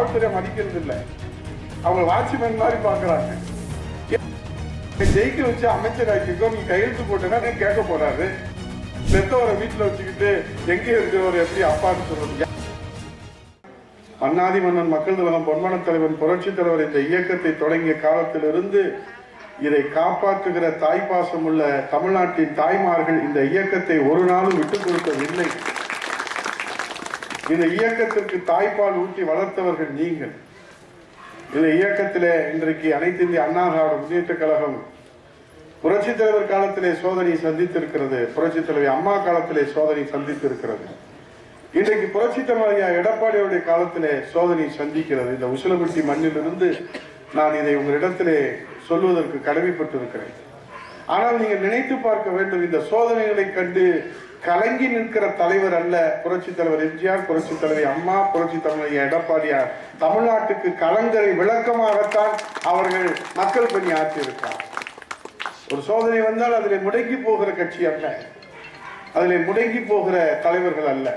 காவல்துறை மதிக்கிறது இல்லை. அவங்க வாட்ச்மேன் மாதிரி பாக்குறாங்க. ஜெயிக்க வச்சு அமைச்சராக்கிக்கோ, நீ கையெழுத்து போட்டேன்னா கேட்க போறாரு. பெத்தவரை வீட்டுல வச்சுக்கிட்டு எங்கே இருக்கிறவர் எப்படி அப்பான்னு சொல்றது? அண்ணாதி மன்னன் மக்கள் திலகம் பொன்மன தலைவன் புரட்சி தலைவர் இந்த இயக்கத்தை தொடங்கிய காலத்திலிருந்து இதை காப்பாற்றுகிற தாய்ப்பாசம் உள்ள தமிழ்நாட்டின் தாய்மார்கள் இந்த இயக்கத்தை ஒரு நாளும் விட்டுக் கொடுக்கவில்லை. இந்த இயக்கத்திற்கு தாய்ப்பால் ஊட்டி வளர்த்தவர்கள் நீங்கள். இந்த இயக்கத்திலே இன்றைக்கு அனைத்து இந்திய அண்ணா திராவிட முன்னேற்ற கழகம் புரட்சி தலைவர் காலத்திலே சோதனை சந்தித்திருக்கிறது. புரட்சி தலைவி அம்மா காலத்திலே சோதனை சந்தித்திருக்கிறது. இன்றைக்கு புரட்சி தலைவர் எடப்பாடியுடைய காலத்திலே சோதனை சந்திக்கிறது. இந்த உசிலம்பட்டி மண்ணிலிருந்து நான் இதை உங்களிடத்திலே சொல்வதற்கு கடமைப்பட்டிருக்கிறேன். ஆனால் நீங்கள் நினைத்து பார்க்க வேண்டும், இந்த சோதனைகளை கண்டு கலங்கி நிற்கிற தலைவர் அல்ல புரட்சி தலைவர் எம்ஜிஆர், புரட்சி தலைவி அம்மா, புரட்சி தலைவர் எடப்பாடியார். தமிழ்நாட்டுக்கு கலங்கரை விளக்கமாகத்தான் அவர்கள் மக்கள் பணி ஆற்றியிருக்கிறார். ஒரு சோதனை வந்தால் அதிலே முடங்கி போகிற கட்சி அல்ல, அதிலே முடங்கி போகிற தலைவர்கள் அல்ல.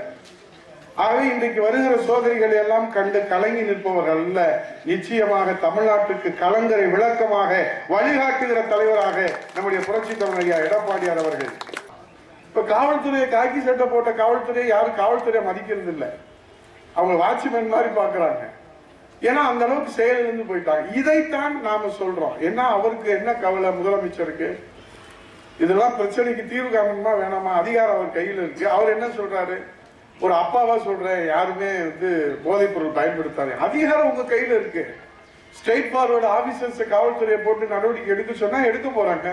ஆகவே இன்றைக்கு வருகிற சோதனைகளை எல்லாம் கண்டு கலங்கி நிற்பவர்கள் அல்ல. நிச்சயமாக தமிழ்நாட்டுக்கு கலங்கரை விளக்கமாக வழிகாட்டுகிற தலைவராக நம்முடைய புரட்சி தலைவர் எடப்பாடியார் அவர்கள். இப்ப காவல்துறையை காக்கி சட்டை போட்ட காவல்துறையை யாரும் காவல்துறையை மதிக்கிறது இல்லை. அவங்க வாட்ச்மேன் மாதிரி பாக்குறாங்க. ஏன்னா அந்த அளவுக்கு செயலிருந்து போயிட்டாங்க. இதைத்தான் நாம சொல்றோம். ஏன்னா அவருக்கு என்ன கவலை முதலமைச்சருக்கு? இதெல்லாம் பிரச்சனைக்கு தீர்வு காணணுமா வேணாமா? அதிகாரம் அவர் கையில் இருக்கு. அவர் என்ன சொல்றாரு? ஒரு அப்பாவா சொல்றேன், யாருமே போதைப் பொருள் பயன்படுத்தாது. அதிகாரம் உங்க கையில இருக்கு. ஸ்ட்ரெயிட் ஃபார்வர்டு ஆபீசர்ஸ் காவல்துறையை போட்டு நடவடிக்கை எடுக்க சொன்னா எடுக்க போறாங்க.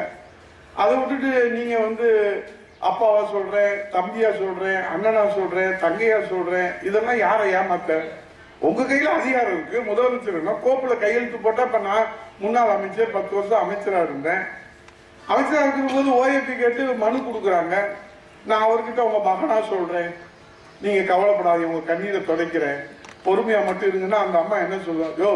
அதை விட்டுட்டு நீங்க அப்பாவா சொல்றேன், தம்பியா சொல்றேன், அண்ணனா சொல்றேன், தங்கையா சொல்றேன், இதெல்லாம் யாரை ஏமாத்த? உங்க கையில அதிகாரம் இருக்கு. முதலமைச்சர் கோப்புல கையெழுத்து போட்டா, இப்ப நான் முன்னாள் அமைச்சர் 10 வருஷம் அமைச்சரா இருந்தேன். அமைச்சரா இருக்கிற போது ஓஏபி கேட்டு மனு கொடுக்குறாங்க. நான் அவர்கிட்ட உங்க மகனா சொல்றேன், நீங்க கவலைப்படாதீங்க, உங்க கண்ணீரை துடைக்கிறேன், பொறுமையா மட்டும் இருங்கன்னா அந்த அம்மா என்ன சொல்லுவாங்க? யோ,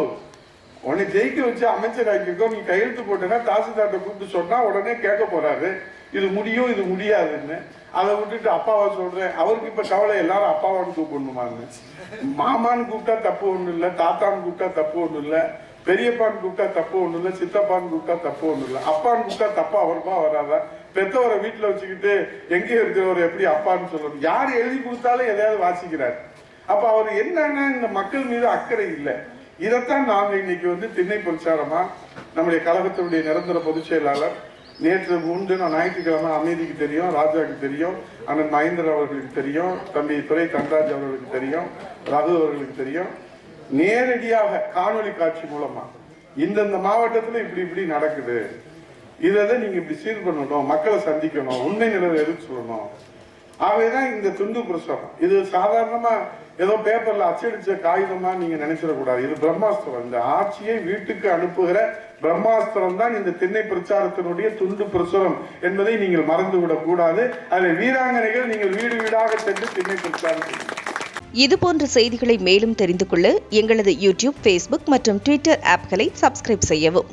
உன்னை ஜெயிக்க வச்சு அமைச்சராக்கிக்கோ, நீ கையெழுத்து போட்டேன்னா தாசில்தார்ட்ட கூப்பிட்டு சொன்னா உடனே கேட்க போறாரு, இது முடியும் இது முடியாதுன்னு. அதை விட்டுட்டு அப்பாவா சொல்றேன். அவருக்கு இப்ப கவலை எல்லாரும் அப்பாவான்னு கூப்பிடணுமான்னு. மாமான்னு கூப்பிட்டா தப்பு ஒண்ணு இல்லை, தாத்தான்னு கூப்பிட்டா தப்பு ஒண்ணு இல்லை, பெரியப்பான்னு கூப்பிட்டா தப்பு ஒண்ணு இல்லை, சித்தப்பான்னு கூப்பிட்டா தப்பு ஒண்ணு இல்லை. அப்பான்னு கூப்பிட்டா தப்பா வருமா வராதா? பெத்தவரை வீட்டுல வச்சுக்கிட்டு எங்கே இருக்கிறவர் எப்படி அப்பான்னு சொல்லணும்? யார் எழுதி கொடுத்தாலும் எதையாவது வாசிக்கிறார். அப்ப அவர் என்னன்னா இந்த மக்கள் மீது அக்கறை இல்லை. இதைத்தான் நாங்க இன்னைக்கு திண்ணை பிரச்சாரமா நம்முடைய கழகத்தினுடைய நிரந்தர பொதுச் செயலாளர் நேற்று நான் ஞாயிற்றுக்கிழமை அமைதிக்கு தெரியும், ராஜாவுக்கு தெரியும், அண்ணன் மகேந்திரன் அவர்களுக்கு தெரியும், தம்பி துரை தன்ராஜ் அவர்களுக்கு தெரியும், ரகு அவர்களுக்கு தெரியும், நேரடியாக காணொலி காட்சி மூலமா இந்தந்த மாவட்டத்துல இப்படி இப்படி நடக்குது, இதை நீங்க இப்படி சீர் பண்ணணும், மக்களை சந்திக்கணும், உண்மை நிலவை எடுத்து சொல்லணும். ஆகவேதான் இந்த துண்டு பிரசுரம். இது சாதாரணமா ஏதோ பேப்பர்ல அச்சடிச்ச காகிதமா நீங்க நினைச்சிடக்கூடாது. இது பிரம்மாஸ்திரம். இந்த ஆட்சியை வீட்டுக்கு அனுப்புகிற பிரம்மாஸ்திரம் தான் இந்த திண்ணை பிரச்சாரத்தினுடைய துண்டு பிரசுரம் என்பதை நீங்கள் மறந்துவிடக் கூடாது. அதில் வீராங்கனைகள் நீங்கள் வீடு வீடாக சென்று திண்ணை பிரச்சாரம் செய்யுங்கள். இதுபோன்ற செய்திகளை மேலும் தெரிந்து கொள்ள எங்களது யூடியூப், Facebook மற்றும் Twitter ஆப்களை சப்ஸ்கிரைப் செய்யவும்.